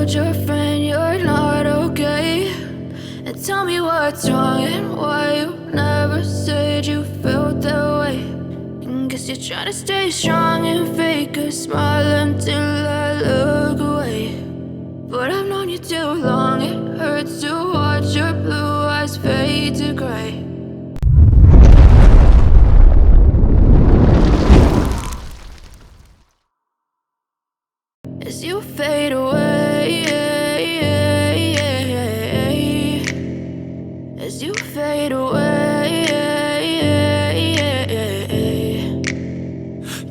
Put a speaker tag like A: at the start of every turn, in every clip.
A: told your friend you're not okay? And tell me what's wrong and why you never said you felt that way. And guess you're trying to stay strong and fake a smile until I look away. But I've known you too long, it hurts to watch your blue eyes fade to gray. As you fade away, as you fade away.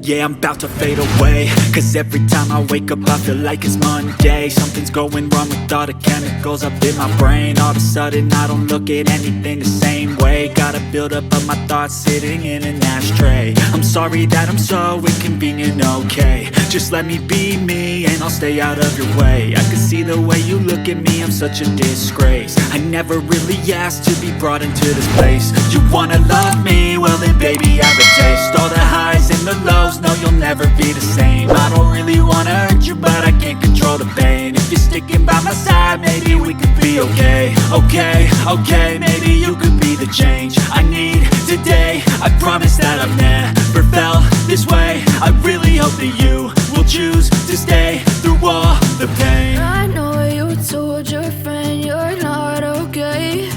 B: Yeah, I'm about to fade away, cause every time I wake up I feel like it's Monday. Something's going wrong with all the chemicals up in my brain. All of a sudden I don't look at anything the same way. Got a buildup of my thoughts sitting in an ashtray. I'm sorry that I'm so inconvenient, okay? Just let me be me and I'll stay out of your way. I can see the way you look at me, I'm such a disgrace. I never really asked to be brought into this place. You wanna love me? Well then baby have a taste. All the highs and the lows, no, you'll never be the same. I don't really wanna hurt you, but I can't control the pain. If you're sticking by my side, maybe we could be okay. Okay, maybe you could be the change I need today. I promise that I've never felt this way. I really hope that you will choose to stay through all the pain.
A: I know you told your friend you're not okay.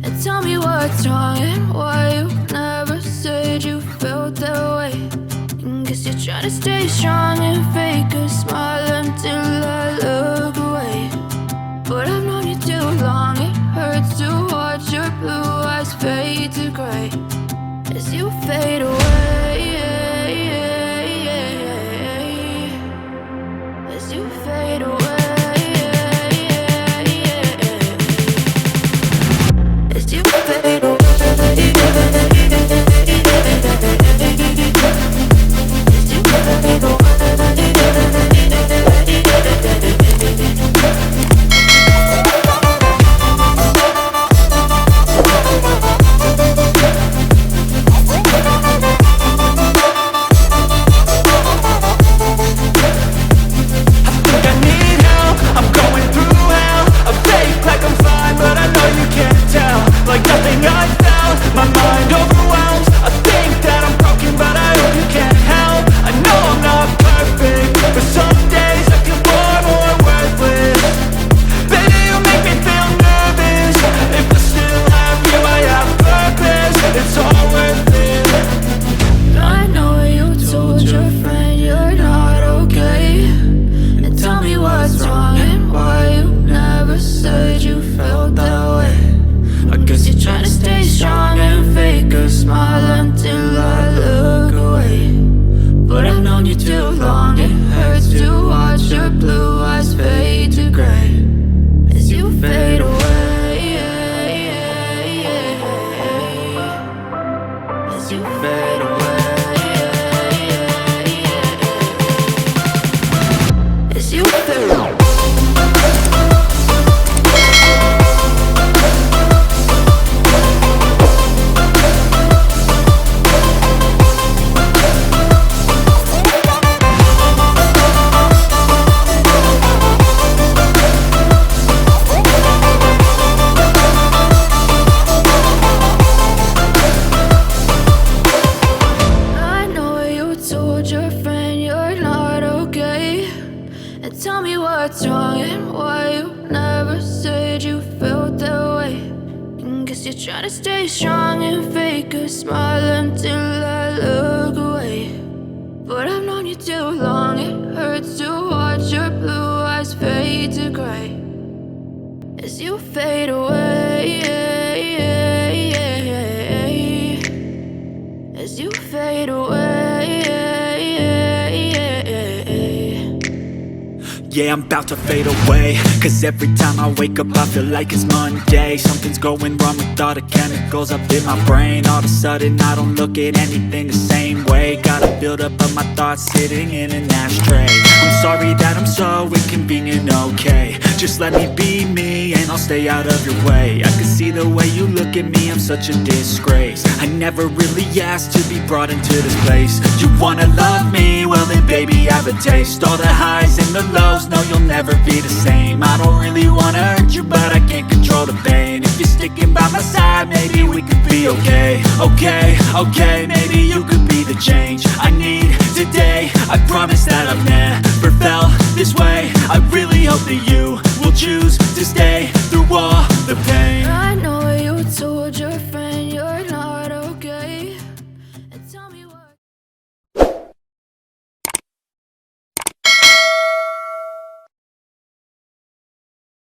A: And tell me what's wrong and why you never said you felt that way. Guess you're trying to stay strong and fake a smile until I look away. But I've known you too long, it hurts to watch your blue eyes fade to gray. As you fade away, as you fade away, as you fade away.
B: Yeah, I'm about to fade away, cause every time I wake up I feel like it's Monday. Something's going wrong with all the chemicals up in my brain. All of a sudden I don't look at anything the same way. Got a buildup of my thoughts sitting in an ashtray. I'm sorry that I'm so inconvenient, okay? Just let me be me and I'll stay out of your way. I can see the way you look at me, I'm such a disgrace. I never really asked to be brought into this place. You wanna love me? Well then baby, have a taste. All the highs and the lows, no you'll never be the same. I don't really wanna hurt you, but I can't control the pain. If you're sticking by my side, maybe we could be okay. Okay, maybe you could be the change I need today. I promise that I've never felt this way. I really hope that you